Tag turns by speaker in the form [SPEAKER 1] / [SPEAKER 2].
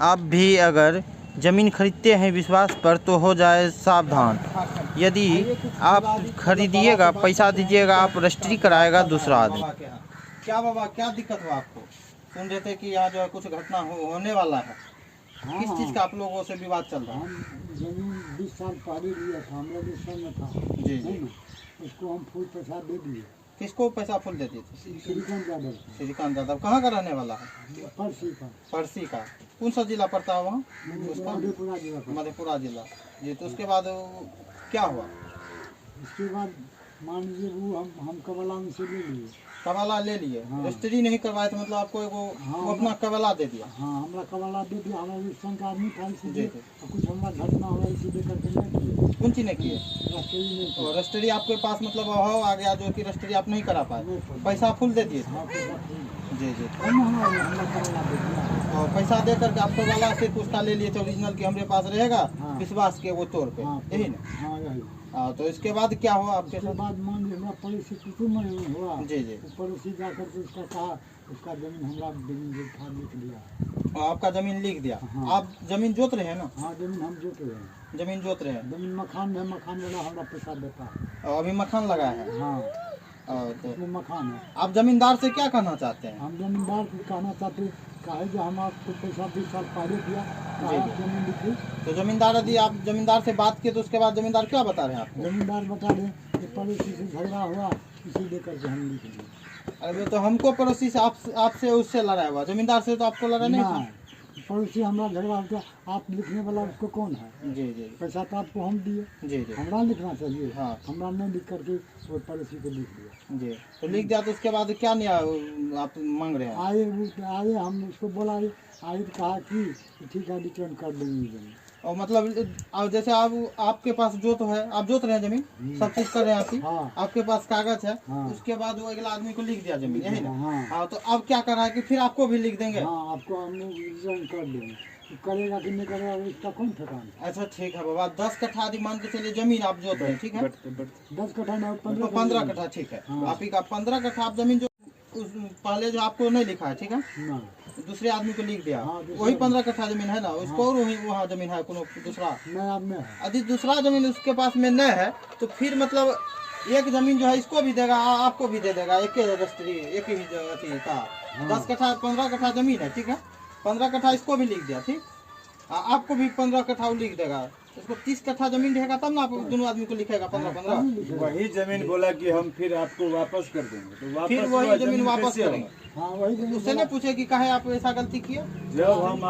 [SPEAKER 1] आप भी अगर ज़मीन खरीदते हैं विश्वास पर तो हो जाए सावधान। यदि आप खरीदिएगा, पैसा दीजिएगा, आप रजिस्ट्री कराएगा दूसरा आदमी। क्या बाबा, क्या दिक्कत हुआ आपको? सुन रहे थे कि यहाँ जो है कुछ घटना होने वाला है।
[SPEAKER 2] हाँ,
[SPEAKER 1] किस चीज़ का आप लोगों से विवाद चल रहा है?
[SPEAKER 2] हम जमीन 20 साल पहले लिया था, हमारा विषय में था।
[SPEAKER 1] जी जी।
[SPEAKER 2] उसको हम फूल पैसा दे दिए।
[SPEAKER 1] किसको पैसा फूल देते थे?
[SPEAKER 2] श्रीकांत यादव।
[SPEAKER 1] श्रीकांत यादव कहाँ का रहने वाला है?
[SPEAKER 2] परसी का।
[SPEAKER 1] परसी का। कौन सा जिला पड़ता है वहाँ?
[SPEAKER 2] मधेपुरा जिला का।
[SPEAKER 1] मधेपुरा जिला। जी, तो उसके बाद क्या हुआ?
[SPEAKER 2] उसके बाद मान लीजिए वो हम कबला उनसे ले लिए।
[SPEAKER 1] कबाला ले लिए?
[SPEAKER 2] हाँ।
[SPEAKER 1] रजिस्ट्री नहीं करवाए तो मतलब आपको
[SPEAKER 2] हाँ,
[SPEAKER 1] वो अपना कबाला दे दिया?
[SPEAKER 2] हाँ, हमारा कबला दे दिया। हमारा विषय का आदमी था,
[SPEAKER 1] जी
[SPEAKER 2] इसीलिए
[SPEAKER 1] जी।
[SPEAKER 2] कुछ हमारा घटना हुआ इसीलिए करके नहीं किए।
[SPEAKER 1] कौन चीज़ नहीं किए?
[SPEAKER 2] रजिस्ट्री नहीं किए।
[SPEAKER 1] रजिस्ट्री आपके पास मतलब हो आ गया जो कि रजिस्ट्री आप नहीं करा पाए, पैसा फुल दे दिए थे?
[SPEAKER 2] हाँ, पैसा फूल।
[SPEAKER 1] जी जी।
[SPEAKER 2] हमारा कबला दे दिया।
[SPEAKER 1] और पैसा दे करके आपको वाला सिर्फ उसका ले लिए थे ओरिजिनल की हमारे पास रहेगा,
[SPEAKER 2] हाँ।
[SPEAKER 1] विश्वास के वो तौर पे,
[SPEAKER 2] हाँ,
[SPEAKER 1] यही ना?
[SPEAKER 2] हाँ, यही।
[SPEAKER 1] तो इसके बाद क्या हुआ आपके
[SPEAKER 2] उसके
[SPEAKER 1] साथ?
[SPEAKER 2] बाद मान लीजिए हमारा पड़ोसी कुटुम्ब में हुआ।
[SPEAKER 1] जी जी।
[SPEAKER 2] तो पड़ोसी जाकर के उसका कहा, उसका जमीन हमारा जमीन जो था लिख दिया।
[SPEAKER 1] और आपका जमीन लिख दिया?
[SPEAKER 2] हाँ।
[SPEAKER 1] आप जमीन जोत रहे हैं ना?
[SPEAKER 2] हाँ, जमीन हम जोते हैं।
[SPEAKER 1] जमीन जोत रहे हैं।
[SPEAKER 2] जमीन मकान में, मकान वाला हमारा पैसा देता है।
[SPEAKER 1] और अभी मकान लगाया है?
[SPEAKER 2] हाँ,
[SPEAKER 1] तो
[SPEAKER 2] उसमें मकान है।
[SPEAKER 1] आप जमींदार से क्या कहना चाहते हैं?
[SPEAKER 2] हम जमींदार को कहना चाहते कहे जो हम आपको पैसा 20 साल पहले दिया, कहा
[SPEAKER 1] जी, जी।
[SPEAKER 2] जमीन लिखी।
[SPEAKER 1] तो जमींदार, यदि आप जमींदार से बात किए तो उसके बाद जमींदार क्या बता रहे हैं आपको?
[SPEAKER 2] जमींदार बता दें कि पड़ोसी से झगड़ा हुआ, इसी लेकर के हम लिख दिए।
[SPEAKER 1] अरे तो हमको पड़ोसी से आपसे उससे लड़ाई हुआ, जमींदार से तो आपको लड़ाई नहीं था?
[SPEAKER 2] पड़ोसी हमारा झगड़ा होता, आप लिखने वाला उसको कौन है?
[SPEAKER 1] जी जी
[SPEAKER 2] पैसा तो आपको हम दिए,
[SPEAKER 1] जी जी।
[SPEAKER 2] हमरा लिखना चाहिए।
[SPEAKER 1] हाँ।
[SPEAKER 2] हमरा नहीं लिख करके वो पड़ोसी को लिख दिया।
[SPEAKER 1] जी, तो लिख दिया तो उसके बाद क्या न्याय आप मांग रहे हैं?
[SPEAKER 2] आए हम उसको बोलाए, आए तो कहा कि ठीक है रिटर्न कर देंगे जमीन।
[SPEAKER 1] और मतलब जैसे आप आपके पास जो तो है, आप जोत रहे हैं जमीन, सब चीज कर रहे हैं आप ही,
[SPEAKER 2] हाँ।
[SPEAKER 1] आपके पास कागज है,
[SPEAKER 2] हाँ।
[SPEAKER 1] उसके बाद वो अगला आदमी को लिख दिया जमीन, यही ना?
[SPEAKER 2] हाँ।
[SPEAKER 1] हाँ, तो अब क्या कर रहा है कि फिर आपको भी लिख देंगे?
[SPEAKER 2] हाँ, आपको हम रिटर्न कर देंगे। करेगा कि नहीं करेगा इसका कौन ठिकाना?
[SPEAKER 1] अच्छा ठीक है बाबा, 10 कट्ठा आदि मान के चलिए जमीन आप जोत रहे हैं, ठीक है?
[SPEAKER 2] 10 कट्ठा ना
[SPEAKER 1] 15 कट्ठा, ठीक है।
[SPEAKER 2] हाँ।
[SPEAKER 1] आप ही का 15 कट्ठा आप जमीन जो पहले जो आपको नहीं लिखा है, ठीक है,
[SPEAKER 2] ना।
[SPEAKER 1] दूसरे आदमी को लिख दिया,
[SPEAKER 2] हाँ, दूसरे
[SPEAKER 1] वही 15 कट्ठा जमीन है ना, उसको और वही वहाँ जमीन है कोनो दूसरा,
[SPEAKER 2] नया में है।
[SPEAKER 1] यदि दूसरा जमीन उसके पास में न है तो फिर मतलब एक जमीन जो है इसको भी देगा, आपको भी दे देगा, एक ही रजिस्ट्री, एक ही अथी का। 10 कट्ठा 15 कट्ठा जमीन है, ठीक है, 15 कट्ठा इसको भी लिख दिया, ठीक, आपको भी 15 कट्ठा वो लिख देगा। इसको 30 कट्ठा जमीन रहेगा तब ना आप दोनों आदमी को लिखेगा 15-15।
[SPEAKER 3] वही जमीन बोला कि हम फिर आपको वापस कर देंगे, तो वापस
[SPEAKER 1] फिर वही
[SPEAKER 3] हुआ
[SPEAKER 1] जमीन वापस
[SPEAKER 3] कैसे
[SPEAKER 1] करेंगे?
[SPEAKER 2] हाँ, वही जमीन
[SPEAKER 1] उससे नहीं पूछे कि काहे आप ऐसा गलती किया?
[SPEAKER 3] जब हम